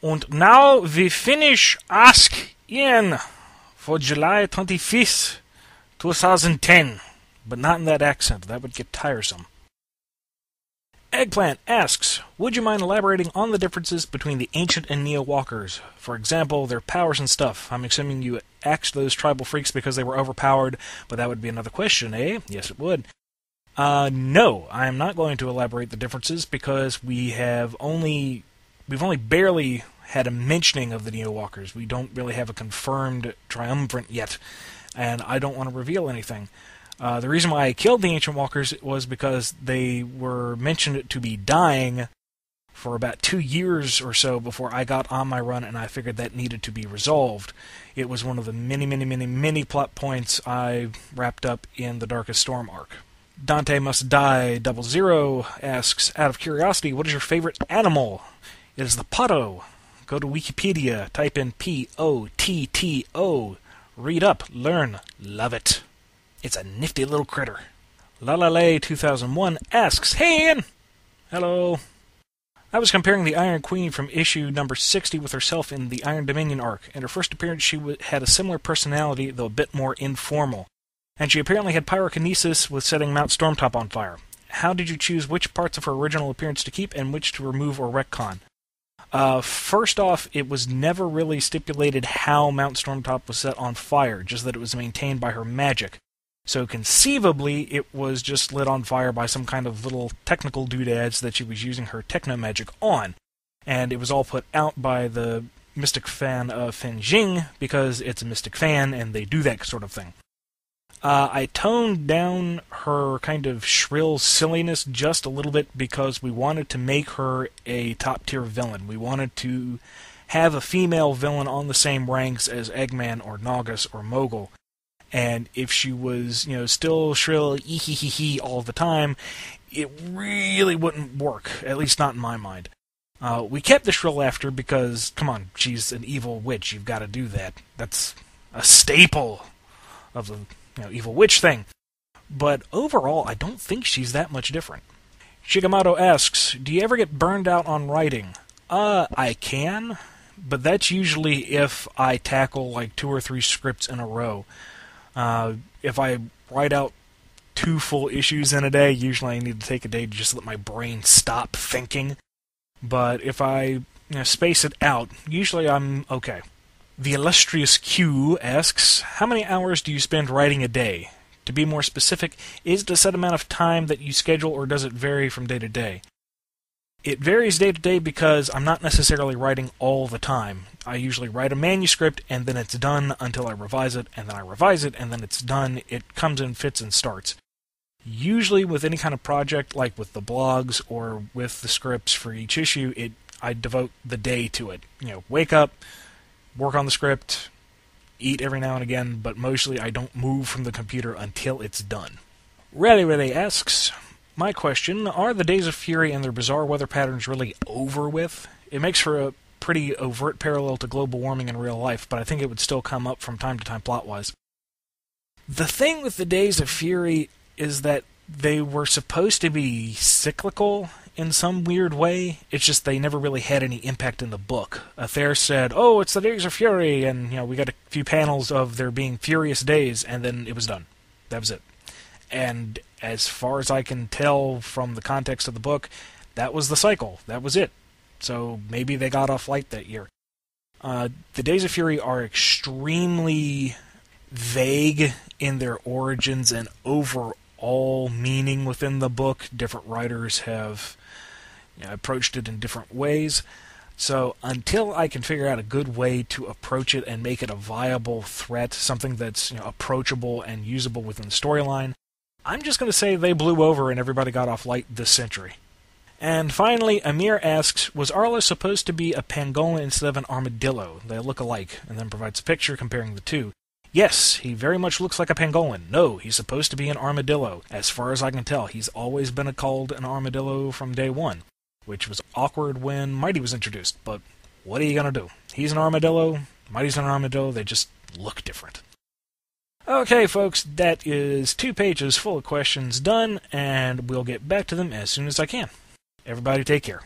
And now we finish Ask Ian for July 25th, 2010. But not in that accent, that would get tiresome. Eggplant asks, would you mind elaborating on the differences between the Ancient and Neo-Walkers? For example, their powers and stuff. I'm assuming you axed those tribal freaks because they were overpowered, but that would be another question, eh? Yes, it would. No, I am not going to elaborate the differences because we've only barely had a mentioning of the Neo-Walkers. We don't really have a confirmed triumvirate yet, and I don't want to reveal anything. The reason why I killed the Ancient Walkers was because they were mentioned to be dying for about 2 years or so before I got on my run, and I figured that needed to be resolved. It was one of the many plot points I wrapped up in the Darkest Storm arc. Dante Must Die 00 asks, out of curiosity, what is your favorite animal? It is the potto. Go to Wikipedia, type in Potto. Read up, learn, love it. It's a nifty little critter. Lalale 2001 asks, hey Ian! Hello. I was comparing the Iron Queen from issue number 60 with herself in the Iron Dominion arc. In her first appearance she had a similar personality, though a bit more informal. And she apparently had pyrokinesis with setting Mount Stormtop on fire. How did you choose which parts of her original appearance to keep and which to remove or retcon? First off, it was never really stipulated how Mount Stormtop was set on fire, just that it was maintained by her magic. So conceivably, it was just lit on fire by some kind of little technical doodads that she was using her techno-magic on. And it was all put out by the Mystic fan of Fen Jing, because it's a Mystic fan, and they do that sort of thing. I toned down her kind of shrill silliness just a little bit because we wanted to make her a top-tier villain. We wanted to have a female villain on the same ranks as Eggman or Naugus or Mogul. And if she was, still shrill, ee-hee-hee-hee all the time, it really wouldn't work, at least not in my mind. We kept the shrill laughter because, come on, she's an evil witch. You've got to do that. That's a staple of the evil witch thing. But overall, I don't think she's that much different. Shigemoto asks, do you ever get burned out on writing? I can, but that's usually if I tackle like 2 or 3 scripts in a row. If I write out 2 full issues in a day, usually I need to take a day to just let my brain stop thinking. But if I space it out, usually I'm okay. The illustrious Q asks, how many hours do you spend writing a day? To be more specific, is it a set amount of time that you schedule, or does it vary from day to day? It varies day to day because I'm not necessarily writing all the time. I usually write a manuscript, and then it's done until I revise it, and then I revise it, and then it's done. It comes in fits and starts. Usually with any kind of project, like with the blogs or with the scripts for each issue, I devote the day to it. Wake up, work on the script, eat every now and again, but mostly I don't move from the computer until it's done. Really asks, my question, are the Days of Fury and their bizarre weather patterns really over with? It makes for a pretty overt parallel to global warming in real life, but I think it would still come up from time to time plot-wise. The thing with the Days of Fury is that they were supposed to be cyclical in some weird way. It's just they never really had any impact in the book. Athair said, oh, it's the Days of Fury, and we got a few panels of there being furious days, and then it was done. That was it. And as far as I can tell from the context of the book, that was the cycle. That was it. So maybe they got off light that year. The Days of Fury are extremely vague in their origins and overall meaning within the book. Different writers have approached it in different ways. So until I can figure out a good way to approach it and make it a viable threat, something that's approachable and usable within the storyline, I'm just going to say they blew over and everybody got off light this century. And finally, Amir asks, was Arlo supposed to be a pangolin instead of an armadillo? They look alike, and then provides a picture comparing the two. Yes, he very much looks like a pangolin. No, he's supposed to be an armadillo. As far as I can tell, he's always been called an armadillo from day one, which was awkward when Mighty was introduced, but what are you going to do? He's an armadillo, Mighty's an armadillo, they just look different. Okay, folks, that is 2 pages full of questions done, and we'll get back to them as soon as I can. Everybody take care.